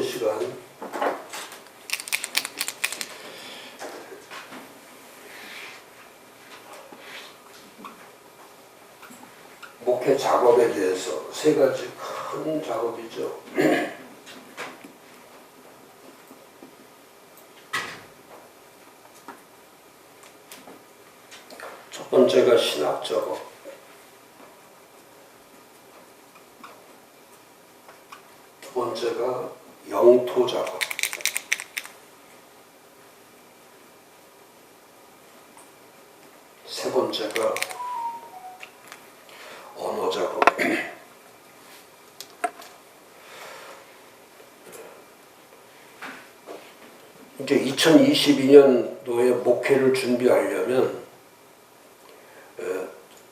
번째 시간 목회 작업에 대해서 세 가지 큰 작업이죠. 첫 번째가 신학 작업, 두 번째가 영토 작업, 세 번째가 언어 작업. 이제 2022년도에 목회를 준비하려면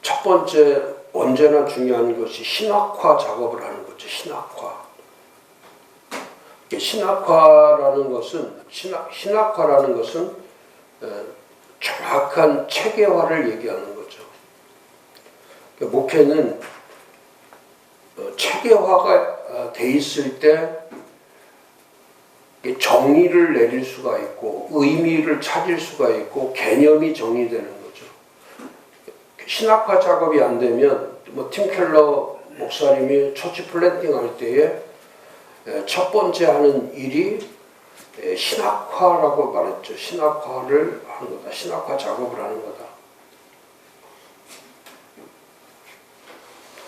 첫 번째 언제나 중요한 것이 신학화 작업을 하는 거죠. 신학화. 신학화라는 것은 정확한 체계화를 얘기하는 거죠. 목회는 체계화가 돼 있을 때 정의를 내릴 수가 있고 의미를 찾을 수가 있고 개념이 정의되는 거죠. 신학화 작업이 안 되면 팀 켈러 목사님이 처치 플랜팅 할 때에 첫 번째 하는 일이 신학화라고 말했죠. 신학화를 하는 거다. 신학화 작업을 하는 거다.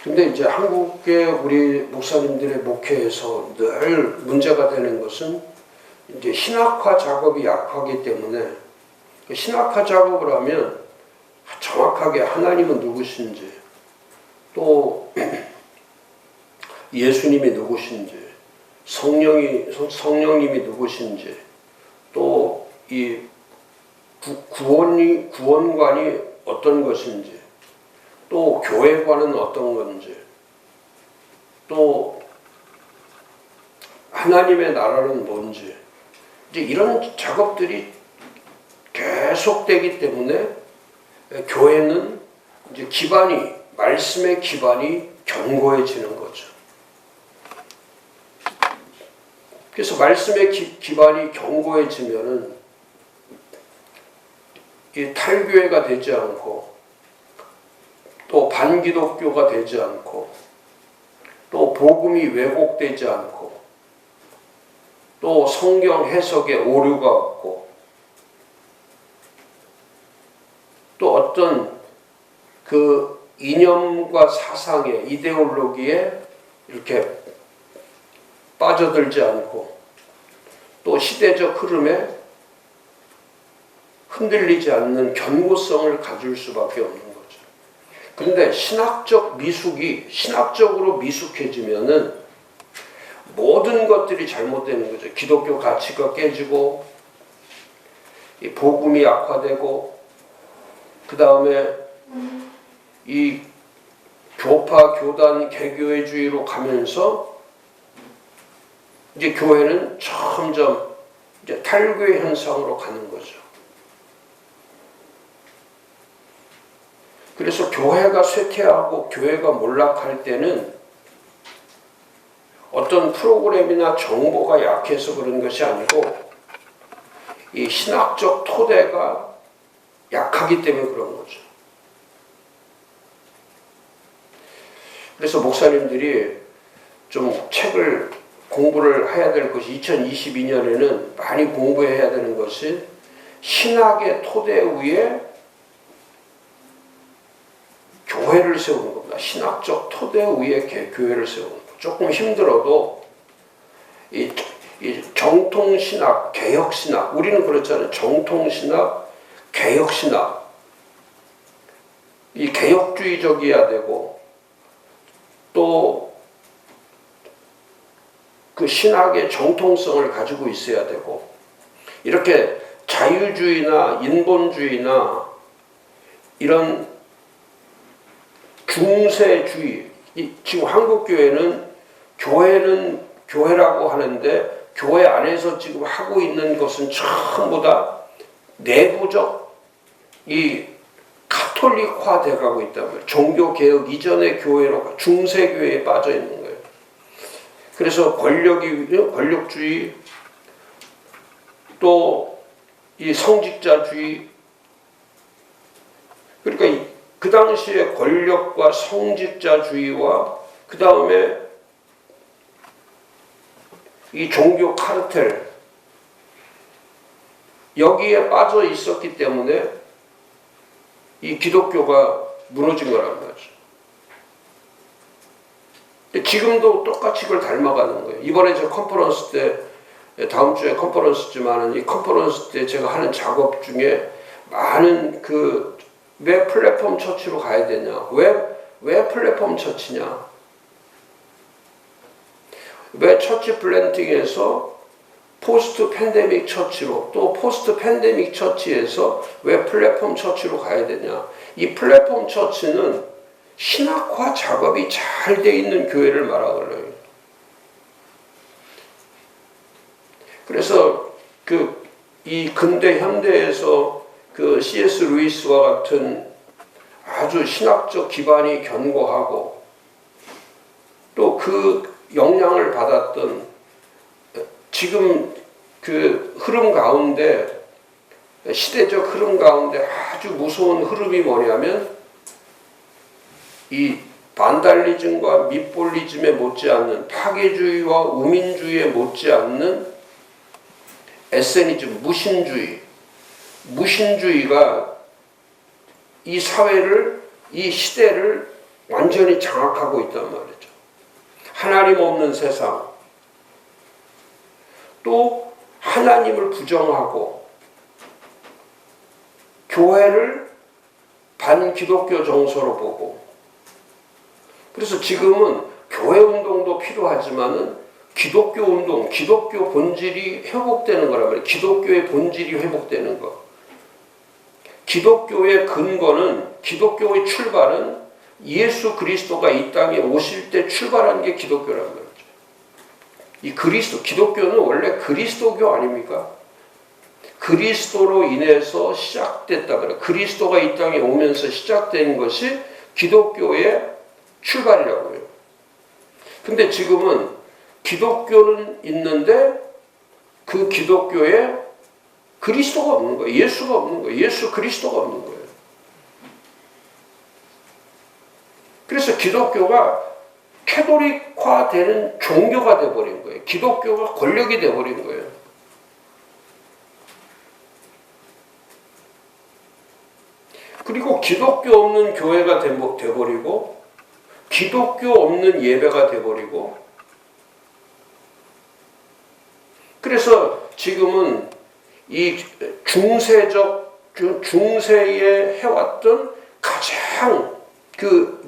근데 이제 한국의 우리 목사님들의 목회에서 늘 문제가 되는 것은 이제 신학화 작업이 약하기 때문에 신학화 작업을 하면 정확하게 하나님은 누구신지, 또 예수님이 누구신지, 성령님이 누구신지, 또 이 구원관이 어떤 것인지, 또 교회관은 어떤 건지, 또 하나님의 나라는 뭔지, 이제 이런 작업들이 계속되기 때문에 교회는 이제 말씀의 기반이 견고해지는 거죠. 그래서 말씀의 기반이 견고해지면은 이 탈교회가 되지 않고, 또 반기독교가 되지 않고, 또 복음이 왜곡되지 않고, 또 성경 해석에 오류가 없고, 또 어떤 그 이념과 사상에, 이데올로기에 이렇게 빠져들지 않고, 또 시대적 흐름에 흔들리지 않는 견고성을 가질 수밖에 없는 거죠. 그런데 신학적으로 미숙해지면은 모든 것들이 잘못되는 거죠. 기독교 가치가 깨지고, 이 복음이 악화되고, 그 다음에 이 교파, 교단, 개교회주의로 가면서 이제 교회는 점점 이제 탈교의 현상으로 가는 거죠. 그래서 교회가 쇠퇴하고 교회가 몰락할 때는 어떤 프로그램이나 정보가 약해서 그런 것이 아니고 이 신학적 토대가 약하기 때문에 그런 거죠. 그래서 목사님들이 좀 공부를 해야 될 것이 2022년에는 많이 공부해야 되는 것이 신학의 토대 위에 교회를 세우는 겁니다. 신학적 토대 위에 교회를 세우는 것. 조금 힘들어도 이 정통신학, 개혁신학, 우리는 그렇잖아요. 정통신학, 개혁신학, 이 개혁주의적이어야 되고, 또 그 신학의 정통성을 가지고 있어야 되고, 이렇게 자유주의나 인본주의나 이런 중세주의, 지금 한국교회는 교회라고 하는데 교회 안에서 지금 하고 있는 것은 전부 다 내부적 이 카톨릭화 돼가고 있다고요. 종교개혁 이전의 교회로 중세교회에 빠져 있는 거예요. 그래서 권력주의, 또 이 성직자주의, 그러니까 그 당시에 권력과 성직자주의와 그 다음에 이 종교 카르텔, 여기에 빠져 있었기 때문에 이 기독교가 무너진 거란 말이죠. 근데 지금도 똑같이 그걸 닮아가는 거예요. 이번에 저 컨퍼런스 때, 다음 주에 컨퍼런스지만은 이 컨퍼런스 때 제가 하는 작업 중에 많은 왜 플랫폼 처치로 가야 되냐? 왜 플랫폼 처치냐? 왜 처치 플랜팅에서 포스트 팬데믹 처치로, 또 포스트 팬데믹 처치에서 왜 플랫폼 처치로 가야 되냐? 이 플랫폼 처치는 신학화 작업이 잘 돼 있는 교회를 말하거든요. 그래서 이 근대 현대에서 C.S. 루이스와 같은 아주 신학적 기반이 견고하고 또 그 영향을 받았던 지금 흐름 가운데, 시대적 흐름 가운데 아주 무서운 흐름이 뭐냐면 이 반달리즘과 미폴리즘에 못지않는, 파괴주의와 우민주의에 못지않는 에세니즘, 무신주의가 이 사회를, 이 시대를 완전히 장악하고 있단 말이죠. 하나님 없는 세상, 또 하나님을 부정하고 교회를 반기독교 정서로 보고, 그래서 지금은 교회 운동도 필요하지만은 기독교 운동, 기독교 본질이 회복되는 거란 말이에요. 기독교의 본질이 회복되는 거. 기독교의 근거는, 기독교의 출발은 예수 그리스도가 이 땅에 오실 때 출발한 게 기독교란 말이죠. 이 기독교는 원래 그리스도교 아닙니까? 그리스도로 인해서 시작됐다 그래. 그리스도가 이 땅에 오면서 시작된 것이 기독교의 출발이라고 해요. 근데 지금은 기독교는 있는데 그 기독교에 그리스도가 없는 거예요. 예수가 없는 거예요. 예수 그리스도가 없는 거예요. 그래서 기독교가 캐톨릭화되는 종교가 돼버린 거예요. 기독교가 권력이 돼버린 거예요. 그리고 기독교 없는 교회가 돼버리고, 기독교 없는 예배가 돼버리고, 그래서 지금은 이 중세에 해왔던 가장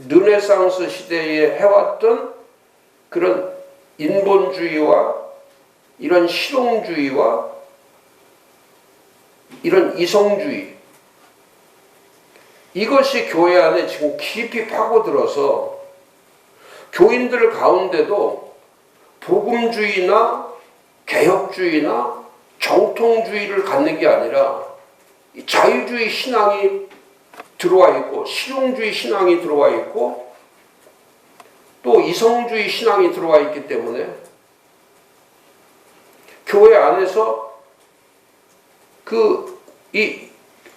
르네상스 시대에 해왔던 그런 인본주의와 이런 실용주의와 이런 이성주의, 이것이 교회 안에 지금 깊이 파고들어서 교인들 가운데도 복음주의나 개혁주의나 정통주의를 갖는 게 아니라 자유주의 신앙이 들어와 있고, 실용주의 신앙이 들어와 있고, 또 이성주의 신앙이 들어와 있기 때문에 교회 안에서 이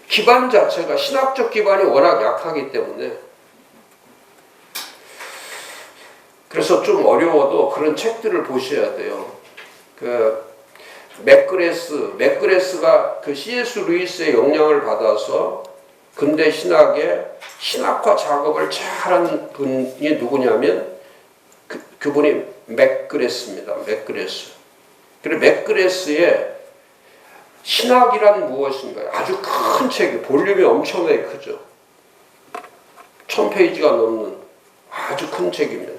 기반 자체가, 신학적 기반이 워낙 약하기 때문에, 그래서 좀 어려워도 그런 책들을 보셔야 돼요. 맥그레스가 C.S. 루이스의 영향을 받아서 근대 신학의 신학화 작업을 잘한 분이 누구냐면 그분이 맥그레스입니다. 맥그레스. 그리고 맥그레스의 신학이란 무엇인가, 아주 큰 책이, 볼륨이 엄청나게 크죠. 1000페이지가 넘는 아주 큰 책입니다.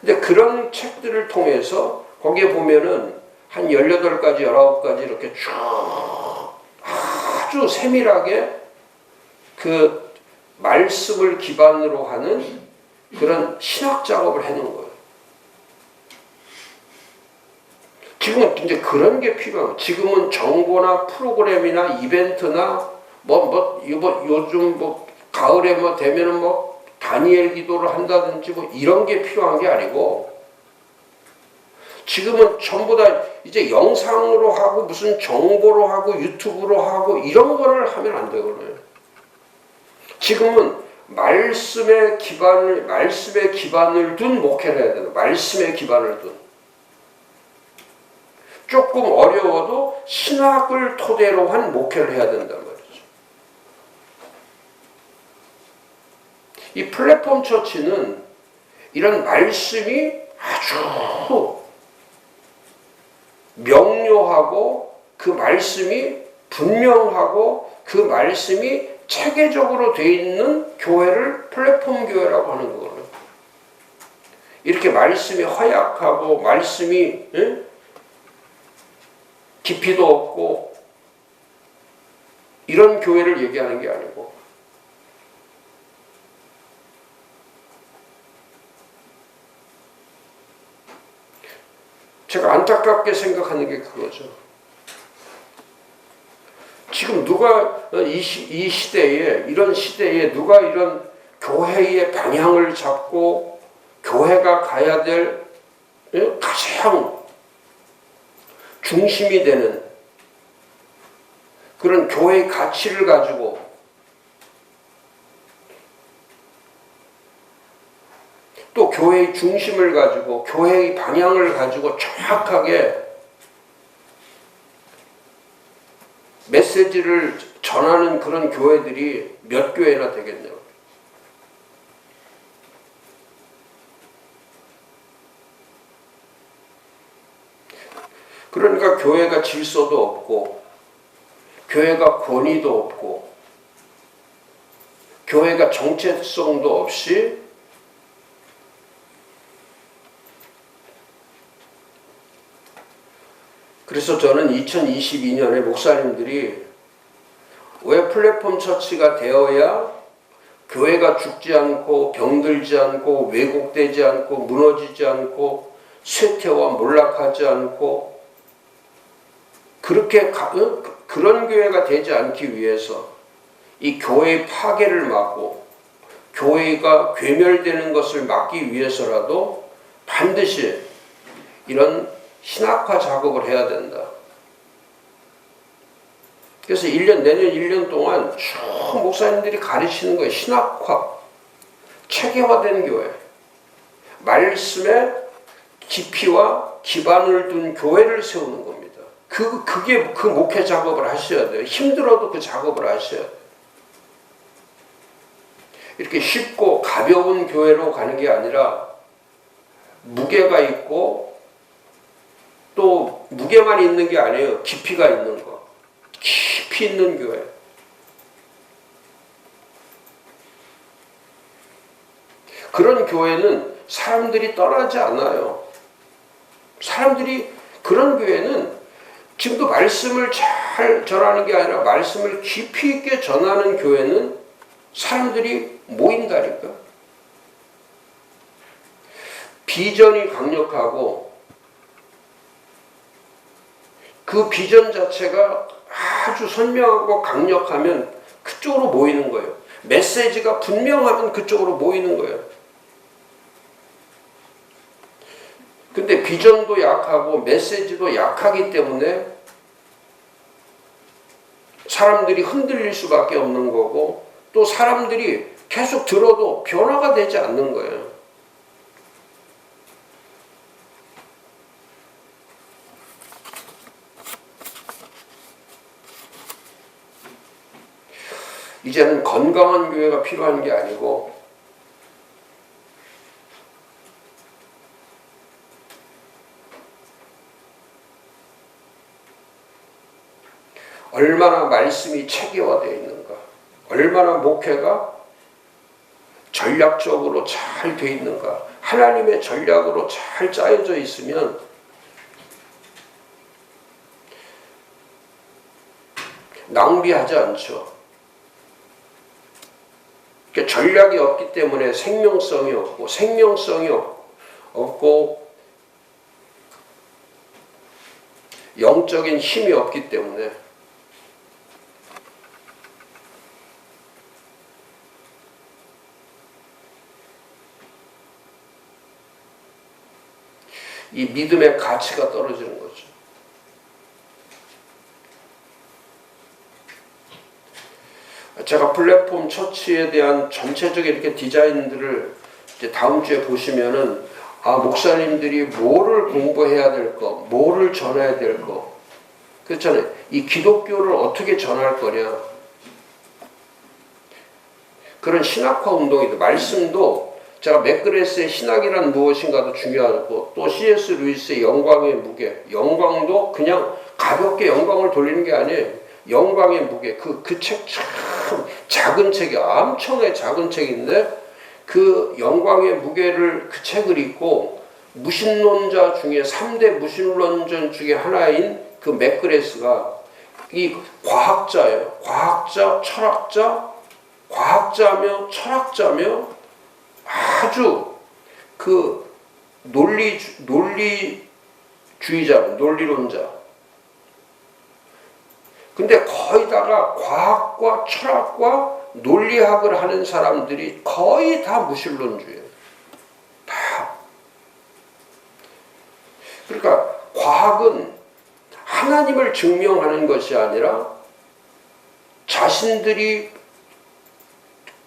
근데 그런 책들을 통해서 거기에 보면은 한 18가지, 19가지 이렇게 쭉 아주 세밀하게 그 말씀을 기반으로 하는 그런 신학 작업을 해놓은 거예요. 지금은 이제 그런 게 필요해요. 지금은 정보나 프로그램이나 이벤트나 요즘 가을에 되면은 다니엘 기도를 한다든지 이런 게 필요한 게 아니고, 지금은 전부 다 이제 영상으로 하고 무슨 정보로 하고 유튜브로 하고 이런 거를 하면 안 되거든요. 지금은 말씀에 기반을 둔 목회를 해야 돼요. 말씀에 기반을 둔. 조금 어려워도 신학을 토대로 한 목회를 해야 된단 말이죠. 이 플랫폼 처치는 이런 말씀이 아주 명료하고 그 말씀이 분명하고 그 말씀이 체계적으로 되어 있는 교회를 플랫폼 교회라고 하는 거거든요. 이렇게 말씀이 허약하고 말씀이 깊이도 없고 이런 교회를 얘기하는 게 아니고 제가 안타깝게 생각하는 게 그거죠. 지금 누가 이 시대에 이런 시대에 누가 이런 교회의 방향을 잡고 교회가 가야 될 가장 중심이 되는 그런 교회의 가치를 가지고 또 교회의 중심을 가지고 교회의 방향을 가지고 정확하게 메시지를 전하는 그런 교회들이 몇 교회나 되겠네요. 그러니까 교회가 질서도 없고 교회가 권위도 없고 교회가 정체성도 없이 그래서 저는 2022년에 목사님들이 왜 플랫폼 처치가 되어야 교회가 죽지 않고 병들지 않고 왜곡되지 않고 무너지지 않고 쇠퇴와 몰락하지 않고 그렇게 그런 교회가 되지 않기 위해서 이 교회의 파괴를 막고 교회가 괴멸되는 것을 막기 위해서라도 반드시 이런 신학화 작업을 해야 된다. 그래서 내년 1년 동안 쭉 목사님들이 가르치는 거예요. 신학화, 체계화된 교회, 말씀에 깊이와 기반을 둔 교회를 세우는 겁니다. 그게 그 목회 작업을 하셔야 돼요. 힘들어도 그 작업을 하셔야 돼요. 이렇게 쉽고 가벼운 교회로 가는 게 아니라 무게가 있고 또 무게만 있는 게 아니에요. 깊이가 있는 거. 깊이 있는 교회. 그런 교회는 사람들이 떠나지 않아요. 그런 교회는 지금도 말씀을 잘 전하는 게 아니라 말씀을 깊이 있게 전하는 교회는 사람들이 모인다니까. 비전이 강력하고 그 비전 자체가 아주 선명하고 강력하면 그쪽으로 모이는 거예요. 메시지가 분명하면 그쪽으로 모이는 거예요. 근데 비전도 약하고 메시지도 약하기 때문에 사람들이 흔들릴 수밖에 없는 거고 또 사람들이 계속 들어도 변화가 되지 않는 거예요. 이제는 건강한 교회가 필요한 게 아니고 얼마나 말씀이 체계화되어 있는가, 얼마나 목회가 전략적으로 잘 되어 있는가, 하나님의 전략으로 잘 짜여져 있으면 낭비하지 않죠. 그러니까 전략이 없기 때문에 생명성이 없고 영적인 힘이 없기 때문에 이 믿음의 가치가 떨어지는 거죠. 제가 플랫폼 처치에 대한 전체적인 이렇게 디자인들을 이제 다음 주에 보시면은, 목사님들이 뭐를 공부해야 될 거, 뭐를 전해야 될 거, 그렇잖아요. 이 기독교를 어떻게 전할 거냐, 그런 신학화 운동이다. 말씀도 제가 맥그레스의 신학이란 무엇인가도 중요하고, 또 C.S. 루이스의 영광의 무게, 영광도 그냥 가볍게 영광을 돌리는 게 아니에요. 영광의 무게, 그 책 참 작은 책이, 엄청나게 작은 책인데 그 영광의 무게를, 그 책을 읽고 무신론자 중에 3대 무신론자 중에 하나인 그 맥그레스가 이 과학자예요. 과학자, 철학자, 과학자며 철학자며 아주 그 논리주의자, 논리론자. 근데 거의다가 과학과 철학과 논리학을 하는 사람들이 거의 다 무신론주의예요. 다. 그러니까 과학은 하나님을 증명하는 것이 아니라 자신들이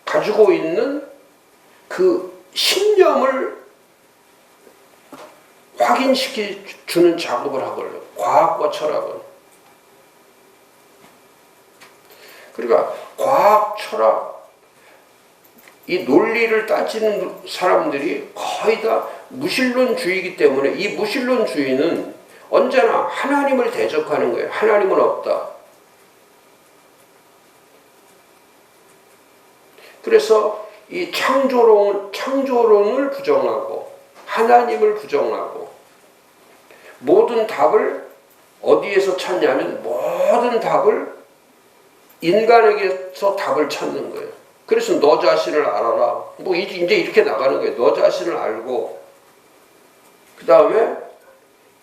가지고 있는 그 신념을 확인시켜 주는 작업을 하거든요. 과학과 철학은. 그러니까 과학, 철학, 이 논리를 따지는 사람들이 거의 다 무신론주의이기 때문에 이 무신론주의는 언제나 하나님을 대적하는 거예요. 하나님은 없다. 그래서 이 창조론을 부정하고 하나님을 부정하고 모든 답을 어디에서 찾냐면 모든 답을 인간에게서 답을 찾는 거예요. 그래서 너 자신을 알아라. 뭐 이제 이렇게 나가는 거예요. 너 자신을 알고 그 다음에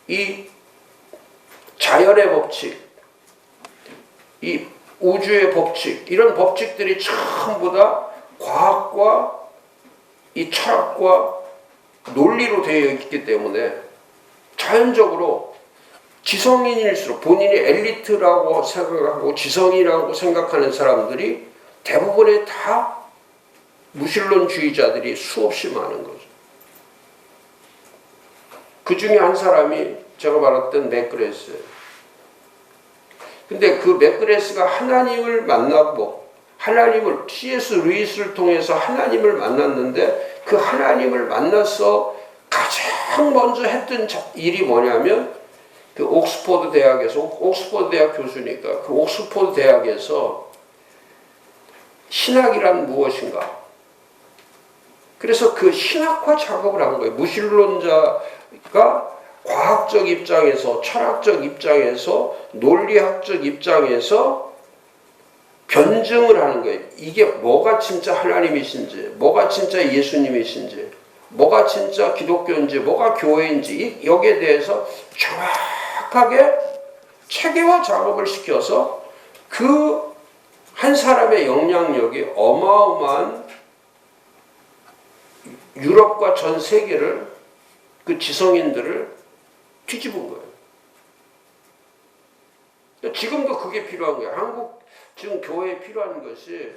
이 자연의 법칙, 이 우주의 법칙, 이런 법칙들이 전부 다 과학과 이 철학과 논리로 되어 있기 때문에 자연적으로 지성인일수록 본인이 엘리트라고 생각하고 지성이라고 생각하는 사람들이 대부분의 다 무신론주의자들이 수없이 많은 거죠. 그 중에 한 사람이 제가 말했던 맥그레스예요. 근데 그 맥그레스가 하나님을 만나고 하나님을 C.S. 루이스를 통해서 하나님을 만났는데 그 하나님을 만나서 가장 먼저 했던 일이 뭐냐면 그 옥스퍼드 대학에서 옥스퍼드 대학 교수니까 그 옥스퍼드 대학에서 신학이란 무엇인가? 그래서 그 신학화 작업을 한 거예요. 무신론자가 과학적 입장에서, 철학적 입장에서, 논리학적 입장에서 변증을 하는 거예요. 이게 뭐가 진짜 하나님이신지, 뭐가 진짜 예수님이신지, 뭐가 진짜 기독교인지, 뭐가 교회인지 여기에 대해서 정확하게 체계화 작업을 시켜서 그 한 사람의 영향력이 어마어마한 유럽과 전 세계를, 그 지성인들을 뒤집은 거예요. 지금도 그게 필요한 거예요. 한국 지금 교회에 필요한 것이